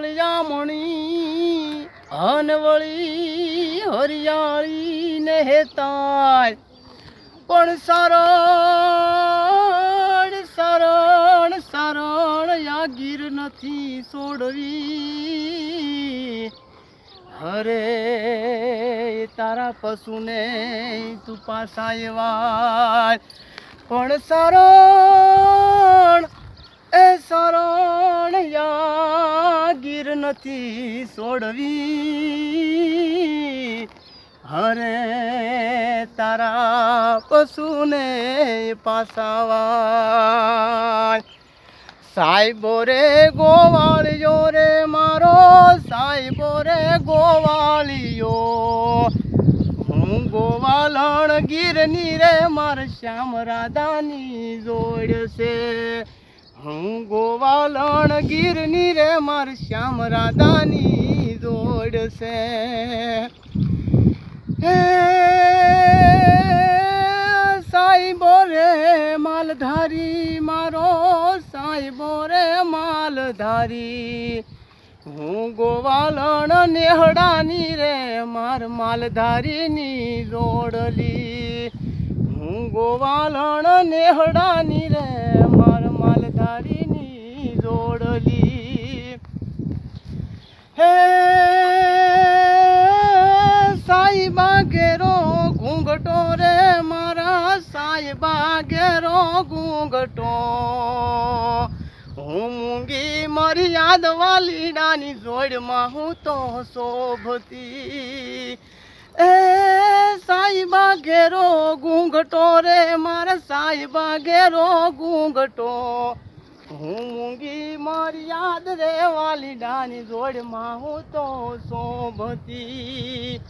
વળિયા મણી હનવળી હરિયાળી ને હેતાય પણ શરણ શરણ શરણ યા ગીર નથી છોડવી હરે તારા પશુને તું પાછા એવા પણ શરણ એ શરણ યા ગીર નથી છોડવી હરે તારા પશુને પાછાવા સાહેબો રે ગોવાળિયો રે મારો સાહેબો રે ગોવાળિયો હું ગોવાલણ ગીરની રે માર શ્યામ રાધાની જોડ છે હું ગોવાલણ ગીરની રે માર શ્યામ રાધાની જોડ છે હે સાહેબો રે માલધારી મારો સાહેબો રે માલધારી હું ગોવાલણ નેહડાની રે માર માલધારીની જોડલી હું ગોવાલણ નેહડાની રે માર માલધારીની જોડલી હે સાઈબા ઘેરો ઘૂંઘટો રે મારા સાઈબા ઘેરો ઘૂંઘટો હું મૂંગી મારી યાદ વાલીડાની જોડમાં હું તો શોભતી એ સાઈબા ઘેરો ઘૂંઘટો રે મારા સાઈબા ઘેરો ઘૂંઘટો હું મૂંગી મારી યાદ રે વાલીડાની જોડમાં હું તો શોભતી